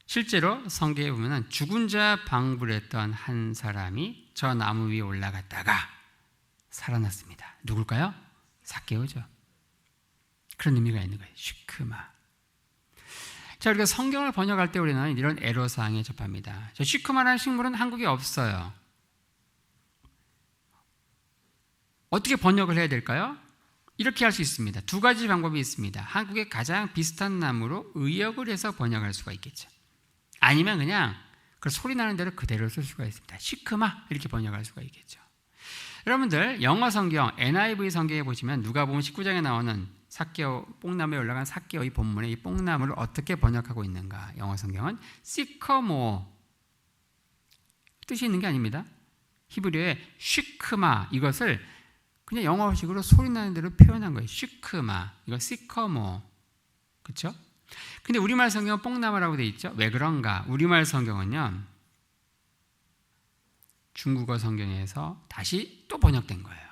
실제로 성경에 보면 죽은 자 방불했던 한 사람이 저 나무 위에 올라갔다가 살아났습니다. 누굴까요? 삭개오죠. 그런 의미가 있는 거예요. 시크마. 자, 우리가 성경을 번역할 때 우리는 이런 애로사항에 접합니다. 저 시크마라는 식물은 한국에 없어요. 어떻게 번역을 해야 될까요? 이렇게 할 수 있습니다. 두 가지 방법이 있습니다. 한국에 가장 비슷한 나무로 의역을 해서 번역할 수가 있겠죠. 아니면 그냥 그 소리 나는 대로 그대로 쓸 수가 있습니다. 시크마 이렇게 번역할 수가 있겠죠. 여러분들 영어 성경 NIV 성경에 보시면 누가복음 19장에 나오는 삭개오, 뽕나무에 올라간 삭개오의 본문에 이 뽕나무를 어떻게 번역하고 있는가? 영어 성경은 시커모, 뜻이 있는 게 아닙니다. 히브리어의 시크마, 이것을 그냥 영어식으로 소리 나는 대로 표현한 거예요. 시크마, 이거 시커모, 그렇죠? 근데 우리말 성경은 뽕나무라고 되어 있죠. 왜 그런가? 우리말 성경은요, 중국어 성경에서 다시 또 번역된 거예요.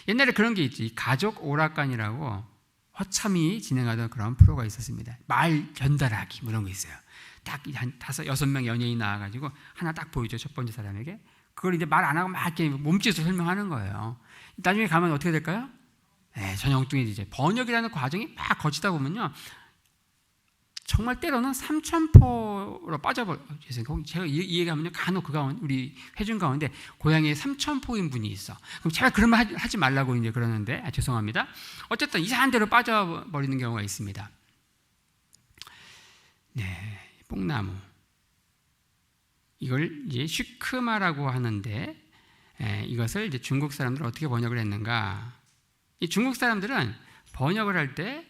옛날에 그런 게 있지. 가족 오락관이라고 허참히 진행하던 그런 프로가 있었습니다. 말 전달하기 뭐 이런 거 있어요. 딱 한 5-6명 연예인 나와가지고 하나 딱 보이죠. 첫 번째 사람에게. 그걸 이제 말 안 하고 막 이렇게 몸짓으로 설명하는 거예요. 나중에 가면 어떻게 될까요? 전혀 엉뚱해지죠. 번역이라는 과정이 막 거치다 보면요, 정말 때로는 삼천포로 빠져버려요. 제가 이 얘기하면요, 간혹 그 가운데, 우리 회중 가운데 고향에 삼천포인 분이 있어. 그럼 제가 그런 말 하지 말라고 이제 그러는데, 죄송합니다. 어쨌든 이상한 데로 빠져버리는 경우가 있습니다. 네, 뽕나무. 이걸 이제 시크마라고 하는데, 이것을 이제 중국 사람들은 어떻게 번역을 했는가? 이 중국 사람들은 번역을 할 때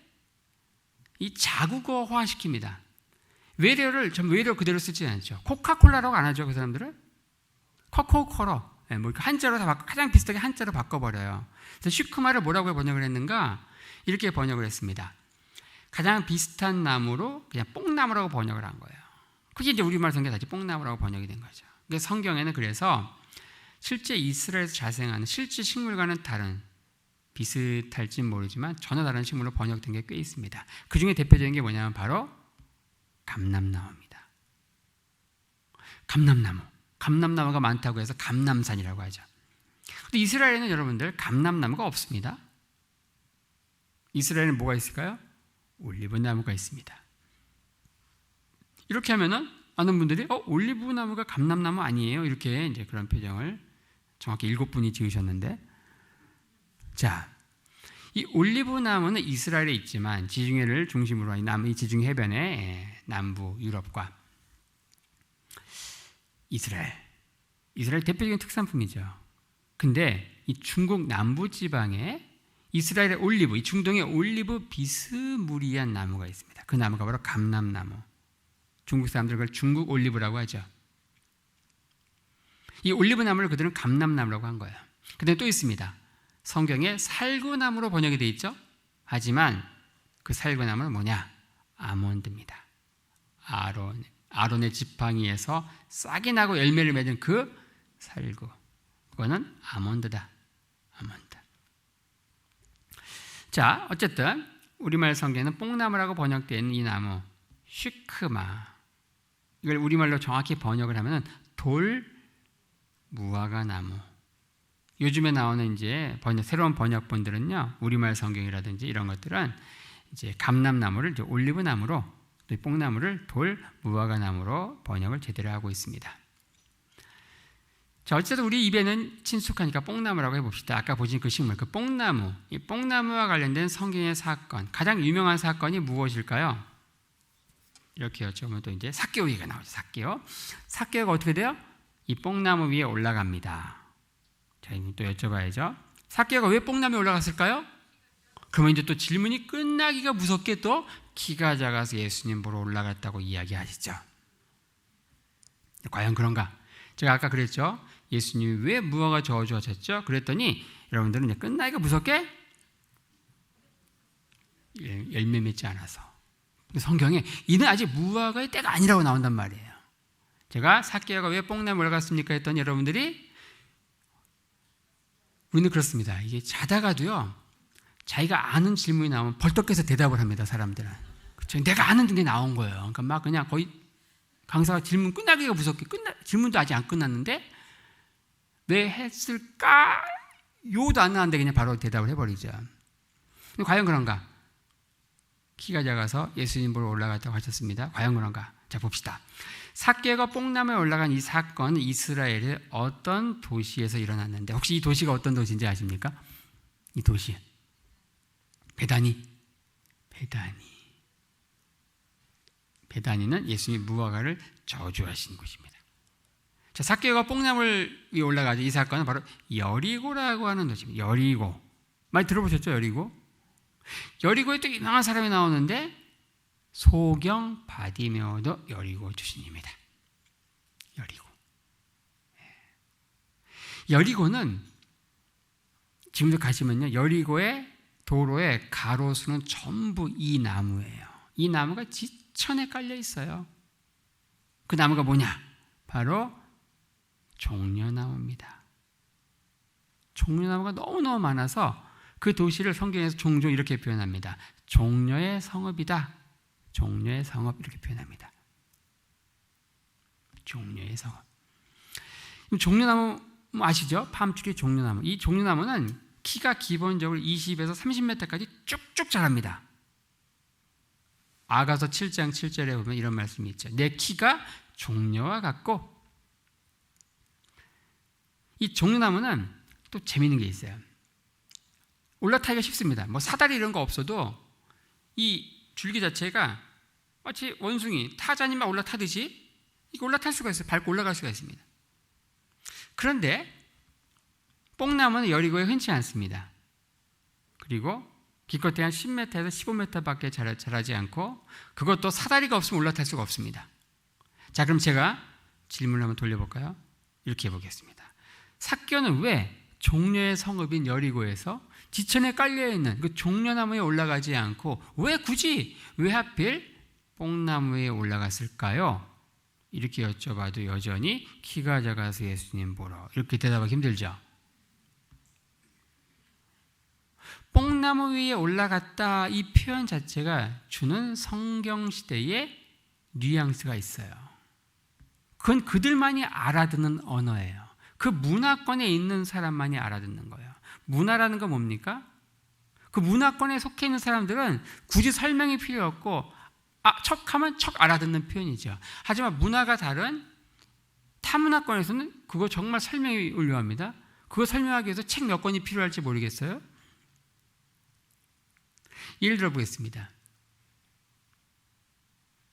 이 자국어화 시킵니다. 외래어를 외래어 그대로 쓰지 않죠. 코카콜라라고 안 하죠, 그 사람들은. 코코코로, 뭐 한자로 다 가장 비슷하게 한자로 바꿔버려요. 그래서 시크마를 뭐라고 번역을 했는가? 이렇게 번역을 했습니다. 가장 비슷한 나무로 그냥 뽕나무라고 번역을 한 거예요. 그게 이제 우리말 성경에 다시 뽕나무라고 번역이 된 거죠. 그러니까 성경에는 그래서 실제 이스라엘에서 자생하는 실제 식물과는 다른, 비슷할진 모르지만 전혀 다른 식물로 번역된 게 꽤 있습니다. 그 중에 대표적인 게 뭐냐면 바로 감람나무입니다. 감람나무. 감람나무가 많다고 해서 감람산이라고 하죠. 근데 이스라엘에는 여러분들 감람나무가 없습니다. 이스라엘에는 뭐가 있을까요? 올리브나무가 있습니다. 이렇게 하면은 많은 분들이 올리브나무가 감람나무 아니에요? 이렇게 이제 그런 표정을 정확히 7분이 지으셨는데, 자, 이 올리브나무는 이스라엘에 있지만 지중해를 중심으로 한 이 지중해 해변의 남부 유럽과 이스라엘 대표적인 특산품이죠. 근데 이 중국 남부 지방에 이스라엘의 올리브, 이 중동의 올리브 비스무리한 나무가 있습니다. 그 나무가 바로 감람나무. 중국 사람들 그걸 중국 올리브라고 하죠. 이 올리브 나무를 그들은 감람나무라고 한 거예요. 근데 또 있습니다. 성경에 살구나무로 번역이 되어 있죠. 하지만 그 살구나무는 뭐냐? 아몬드입니다. 아론의 지팡이에서 싹이 나고 열매를 맺은 그 살구, 그거는 아몬드다. 아몬드. 자, 어쨌든 우리말 성경에는 뽕나무라고 번역되어 있는 이 나무 슈크마, 이걸 우리말로 정확히 번역을 하면 돌 무화과 나무. 요즘에 나오는 이제 새로운 번역본들은요, 우리말 성경이라든지 이런 것들은 이제 감람나무를 이제 올리브나무로, 또 뽕나무를 돌 무화과 나무로 번역을 제대로 하고 있습니다. 자, 어쨌든 우리 입에는 친숙하니까 뽕나무라고 해봅시다. 아까 보신 그 식물, 그 뽕나무, 이 뽕나무와 관련된 성경의 사건, 가장 유명한 사건이 무엇일까요? 이렇게 여쭤보면 또 이제 삭개오 얘기가 나오죠. 삭개오가 어떻게 돼요? 이 뽕나무 위에 올라갑니다. 자, 이제 또 여쭤봐야죠. 삭개오가 왜 뽕나무에 올라갔을까요? 그러면 이제 또 질문이 끝나기가 무섭게 또 키가 작아서 예수님 보러 올라갔다고 이야기하시죠. 과연 그런가? 제가 아까 그랬죠. 예수님이 왜 무화과 저주하셨죠? 그랬더니 여러분들은 이제 끝나기가 무섭게 열매 맺지 않아서. 성경에 이는 아직 무화과의 때가 아니라고 나온단 말이에요. 제가 삭개오가 왜 뽕나무에 올라갔습니까? 했더니 여러분들이 우리는 그렇습니다. 이게 자다가도요, 자기가 아는 질문이 나오면 벌떡 깨서 대답을 합니다. 사람들은. 그렇죠? 내가 아는 게 나온 거예요. 그러니까 막 그냥 거의 강사가 질문 끝나기가 무섭게 질문도 아직 안 끝났는데 왜 했을까? 요도 안 나왔는데 그냥 바로 대답을 해버리죠. 과연 그런가? 키가 작아서 예수님 보러 올라갔다고 하셨습니다. 과연 그런가? 자, 봅시다. 삭개오가 뽕나무에 올라간 이 사건은 이스라엘의 어떤 도시에서 일어났는데, 혹시 이 도시가 어떤 도시인지 아십니까? 이 도시 베다니. 베다니는 예수님이 무화과를 저주하신 곳입니다. 자, 삭개오가 뽕나무 위에 올라가죠. 이 사건은 바로 여리고라고 하는 도시입니다. 여리고. 많이 들어보셨죠? 여리고에 또 유명한 사람이 나오는데 소경 바디메오도 여리고 출신입니다. 여리고는 지금도 가시면요, 여리고의 도로의 가로수는 전부 이 나무예요. 이 나무가 지천에 깔려 있어요. 그 나무가 뭐냐? 바로 종려나무입니다. 종려나무가 너무너무 많아서 그 도시를 성경에서 종종 이렇게 표현합니다. 종려의 성읍이다. 종려의 성읍, 이렇게 표현합니다. 종려의 성읍. 종려나무 아시죠? 팜트리 종려나무. 이 종려나무는 키가 기본적으로 20에서 30m까지 쭉쭉 자랍니다. 아가서 7장 7절에 보면 이런 말씀이 있죠. 내 키가 종려와 같고. 이 종려나무는 또 재미있는 게 있어요. 올라타기가 쉽습니다. 뭐 사다리 이런 거 없어도 이 줄기 자체가 마치 원숭이, 타자니 막 올라타듯이 이거 올라탈 수가 있어요. 밟고 올라갈 수가 있습니다. 그런데 뽕나무는 여리고에 흔치 않습니다. 그리고 기껏해 한 10m에서 15m밖에 자라지 않고, 그것도 사다리가 없으면 올라탈 수가 없습니다. 자, 그럼 제가 질문을 한번 돌려볼까요? 이렇게 해보겠습니다. 삭개오는 왜 종려의 성읍인 여리고에서 지천에 깔려있는 그 종려나무에 올라가지 않고 왜 하필 뽕나무에 올라갔을까요? 이렇게 여쭤봐도 여전히 키가 작아서 예수님 보러, 이렇게 대답하기 힘들죠. 뽕나무 위에 올라갔다, 이 표현 자체가 주는 성경시대의 뉘앙스가 있어요. 그건 그들만이 알아듣는 언어예요. 그 문화권에 있는 사람만이 알아듣는 거예요. 문화라는 건 뭡니까? 그 문화권에 속해 있는 사람들은 굳이 설명이 필요 없고, 척하면 척 알아듣는 표현이죠. 하지만 문화가 다른 타문화권에서는 그거 정말 설명이 의료합니다. 그거 설명하기 위해서 책 몇 권이 필요할지 모르겠어요. 예를 들어 보겠습니다.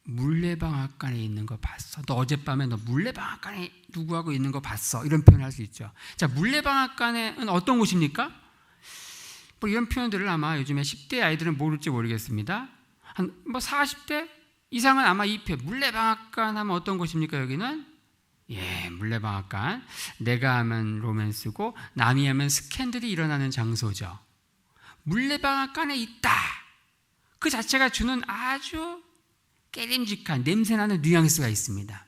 물레방앗간에 있는 거 봤어? 너 어젯밤에 너 물레방앗간에 누구하고 있는 거 봤어? 이런 표현을 할 수 있죠. 자, 물레방앗간은 어떤 곳입니까? 뭐 이런 표현들을 아마 요즘에 10대 아이들은 모를지 모르겠습니다. 한 40대 이상은 아마 이 표현, 물레방앗간 하면 어떤 곳입니까? 여기는 물레방앗간. 내가 하면 로맨스고 남이 하면 스캔들이 일어나는 장소죠. 물레방앗간에 있다. 그 자체가 주는 아주 깨림직한 냄새나는 뉘앙스가 있습니다.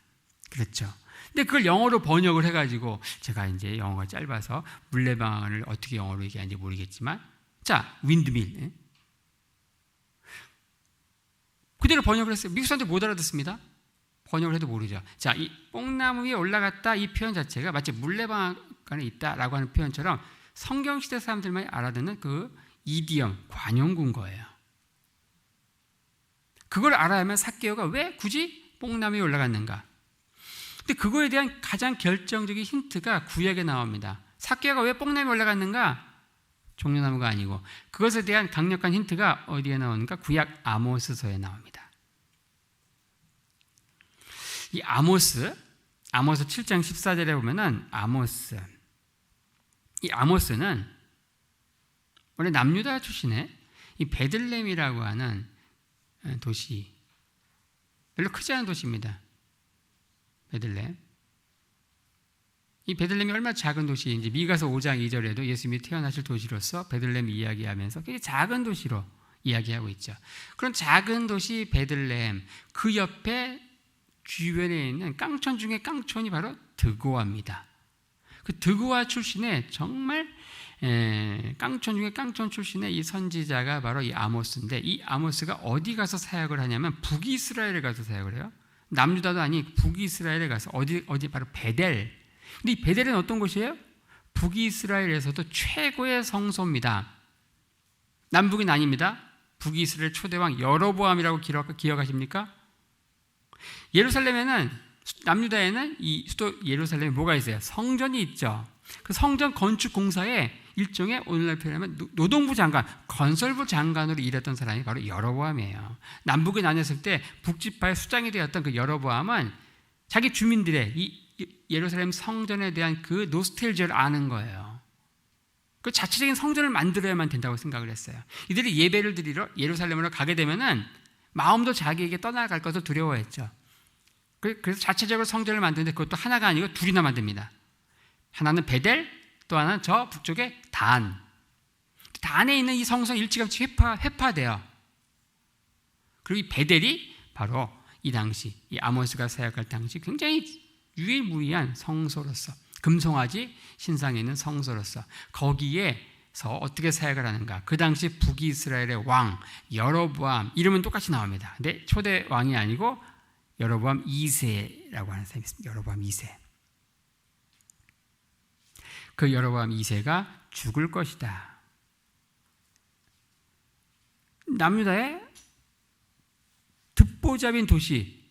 그렇죠. 근데 그걸 영어로 번역을 해가지고, 제가 이제 영어가 짧아서 물레방앗을 어떻게 영어로 얘기하는지 모르겠지만, 자, 윈드밀, 그대로 번역을 했어요. 미국 사람들 못 알아듣습니다. 번역을 해도 모르죠. 자, 이 뽕나무 위에 올라갔다 이 표현 자체가 마치 물레방앗간에 있다라고 하는 표현처럼 성경시대 사람들만이 알아듣는 그 이디엄, 관용구인 거예요. 그걸 알아야만 삭개오가 왜 굳이 뽕나무 위에 올라갔는가. 근데 그거에 대한 가장 결정적인 힌트가 구약에 나옵니다. 삭개오가 왜 뽕나무에 올라갔는가? 종려나무가 아니고, 그것에 대한 강력한 힌트가 어디에 나오는가? 구약 아모스서에 나옵니다. 이 아모스 7장 14절에 보면은 이 아모스는 원래 남유다 출신의 이 베들레헴이라고 하는 도시, 별로 크지 않은 도시입니다. 베들레헴. 이 베들레헴이 얼마나 작은 도시인지 미가서 5장 2절에도 예수님이 태어나실 도시로서 베들레헴 이야기하면서 굉장히 작은 도시로 이야기하고 있죠. 그런 작은 도시 베들레헴, 그 옆에 주변에 있는 깡촌 중에 깡촌이 바로 드고아입니다. 그 드고아 출신의 정말 깡촌 중에 깡촌 출신의 이 선지자가 바로 이 아모스인데, 이 아모스가 어디 가서 사역을 하냐면 북이스라엘에 가서 사역을 해요. 남유다도 아니고 북이스라엘에 가서 어디 바로 베델. 근데 이 베델은 어떤 곳이에요? 북이스라엘에서도 최고의 성소입니다. 남북이 나뉩니다. 북이스라엘 초대왕 여로보암이라고 기억하십니까? 예루살렘에는, 남유다에는 이 수도 예루살렘에 뭐가 있어요? 성전이 있죠. 그 성전 건축 공사에 일종의 오늘날 표현하면 노동부 장관, 건설부 장관으로 일했던 사람이 바로 여로보암이에요. 남북이 나뉘었을 때 북지파의 수장이 되었던 그 여로보암은 자기 주민들의 이 예루살렘 성전에 대한 그 노스텔지아를 아는 거예요. 그 자체적인 성전을 만들어야만 된다고 생각을 했어요. 이들이 예배를 드리러 예루살렘으로 가게 되면은 마음도 자기에게 떠나갈 것을 두려워했죠. 그래서 자체적으로 성전을 만드는데 그것도 하나가 아니고 둘이나 만듭니다. 하나는 베델, 또 하나는 저 북쪽에 단. 단에 있는 이 성소는 일찌감치 회파돼요. 그리고 이 베델이 바로 이 당시, 이 아모스가 사역할 당시 굉장히 유일무이한 성소로서, 금송아지 신상에 있는 성소로서 거기에서 어떻게 사역을 하는가. 그 당시 북이스라엘의 왕 여로보암, 이름은 똑같이 나옵니다. 근데 초대 왕이 아니고 여로보암 2세라고 하는 사람이 있습니다. 여로보암 2세. 그 여로보암 2세가 죽을 것이다. 남유다의 듣보잡인 도시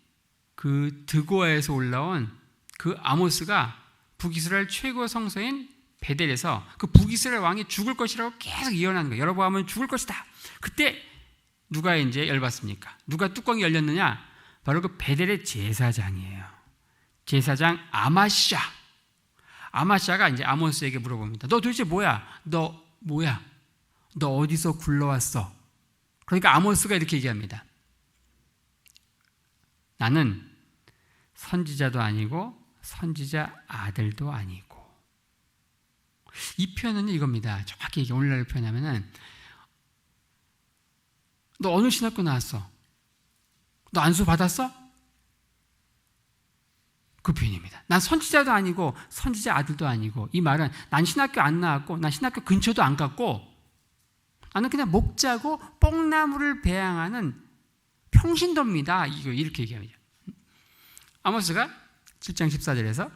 그 드고아에서 올라온 그 아모스가 북이스라엘 최고 성소인 베델에서 그 북이스라엘 왕이 죽을 것이라고 계속 예언하는 거예요. 여로보암은 죽을 것이다. 그때 누가 이제 열받습니까? 누가 뚜껑이 열렸느냐? 바로 그 베델의 제사장이에요. 제사장 아마샤가 이제 아모스에게 물어봅니다. 너 도대체 뭐야? 너 뭐야? 너 어디서 굴러왔어? 그러니까 아모스가 이렇게 얘기합니다. 나는 선지자도 아니고 선지자 아들도 아니고. 이 표현은 이겁니다. 정확히 오늘날 표현하면은, 너 어느 신학교 나왔어? 너 안수 받았어? 그 표현입니다. 난 선지자도 아니고 선지자 아들도 아니고. 이 말은 난 신학교 안 나왔고 난 신학교 근처도 안 갔고 나는 그냥 목자고 뽕나무를 배양하는 평신도입니다. 이거 이렇게 얘기합니다. 아모스가 7장 14절에서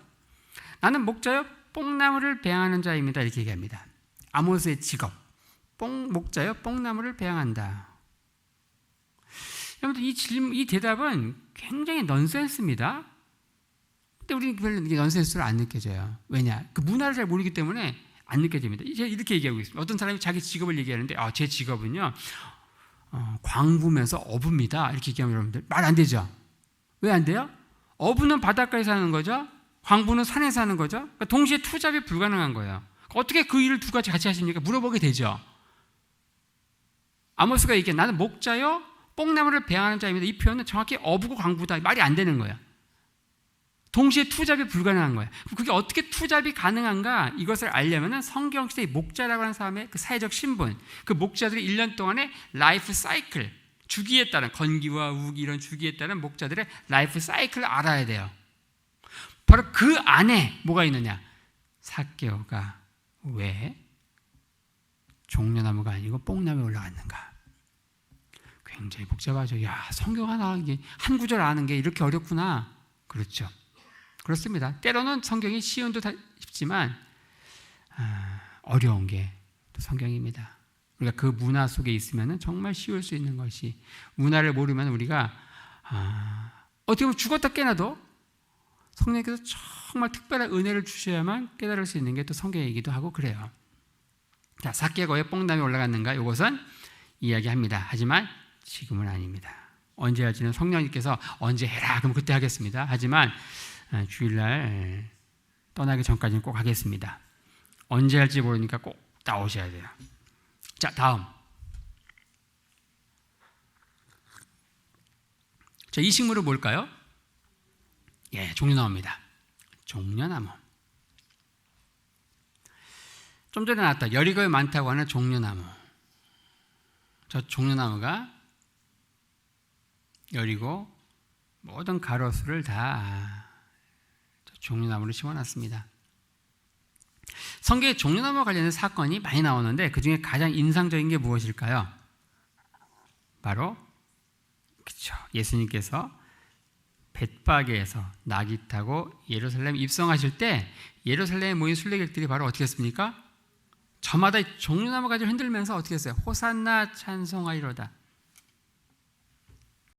나는 목자요 뽕나무를 배양하는 자입니다. 이렇게 얘기합니다. 아모스의 직업, 목자요 뽕나무를 배양한다. 여러분들 이 대답은 굉장히 넌센스입니다. 근데 우리는 별로 넌센스로 안 느껴져요. 왜냐? 그 문화를 잘 모르기 때문에 안 느껴집니다. 이제 이렇게 얘기하고 있습니다. 어떤 사람이 자기 직업을 얘기하는데 제 직업은요 광부면서 어부입니다. 이렇게 얘기하면 여러분들 말 안 되죠? 왜 안 돼요? 어부는 바닷가에 사는 거죠. 광부는 산에 사는 거죠. 그러니까 동시에 투잡이 불가능한 거예요. 어떻게 그 일을 두 가지 같이 하십니까? 물어보게 되죠. 아모스가 얘기해 나는 목자요 뽕나무를 배양하는 자입니다. 이 표현은 정확히 어부고 광부다. 말이 안 되는 거예요. 동시에 투잡이 불가능한 거예요. 그게 어떻게 투잡이 가능한가? 이것을 알려면 성경시대의 목자라고 하는 사람의 그 사회적 신분, 그 목자들이 1년 동안의 라이프 사이클, 주기에 따른 건기와 우기 이런 주기에 따른 목자들의 라이프 사이클을 알아야 돼요. 바로 그 안에 뭐가 있느냐? 삭개오가 왜 종려나무가 아니고 뽕나무에 올라갔는가? 굉장히 복잡하죠. 야, 성경 하나 이게 한 구절 아는 게 이렇게 어렵구나. 그렇죠. 그렇습니다. 때로는 성경이 쉬운 듯 싶지만 어려운 게 또 성경입니다. 우리가 그 문화 속에 있으면 정말 쉬울 수 있는 것이, 문화를 모르면 우리가 어떻게 보면 죽었다 깨나도 성령께서 정말 특별한 은혜를 주셔야만 깨달을 수 있는 게 또 성경이기도 하고 그래요. 자, 삭개고에 뽕담이 올라갔는가? 이것은 이야기합니다. 하지만 지금은 아닙니다. 언제 할지는 성령님께서 언제 해라 그럼 그때 하겠습니다. 하지만 주일날 떠나기 전까지는 꼭 하겠습니다. 언제 할지 모르니까 꼭 나오셔야 돼요. 자, 다음. 자, 이 식물은 뭘까요? 예, 종려나무입니다. 종려나무. 좀 전에 나왔다. 여리고에 많다고 하는 종려나무. 저 종려나무가 여리고 모든 가로수를 다 종려나무를 심어놨습니다. 성경에 종려나무와 관련된 사건이 많이 나오는데 그 중에 가장 인상적인 게 무엇일까요? 바로 그렇죠. 예수님께서 벳바게에서 낙이 타고 예루살렘 입성하실 때 예루살렘에 모인 순례객들이 바로 어떻게 했습니까? 저마다 종려나무 가지를 흔들면서 어떻게 했어요? 호산나 찬송하리로다.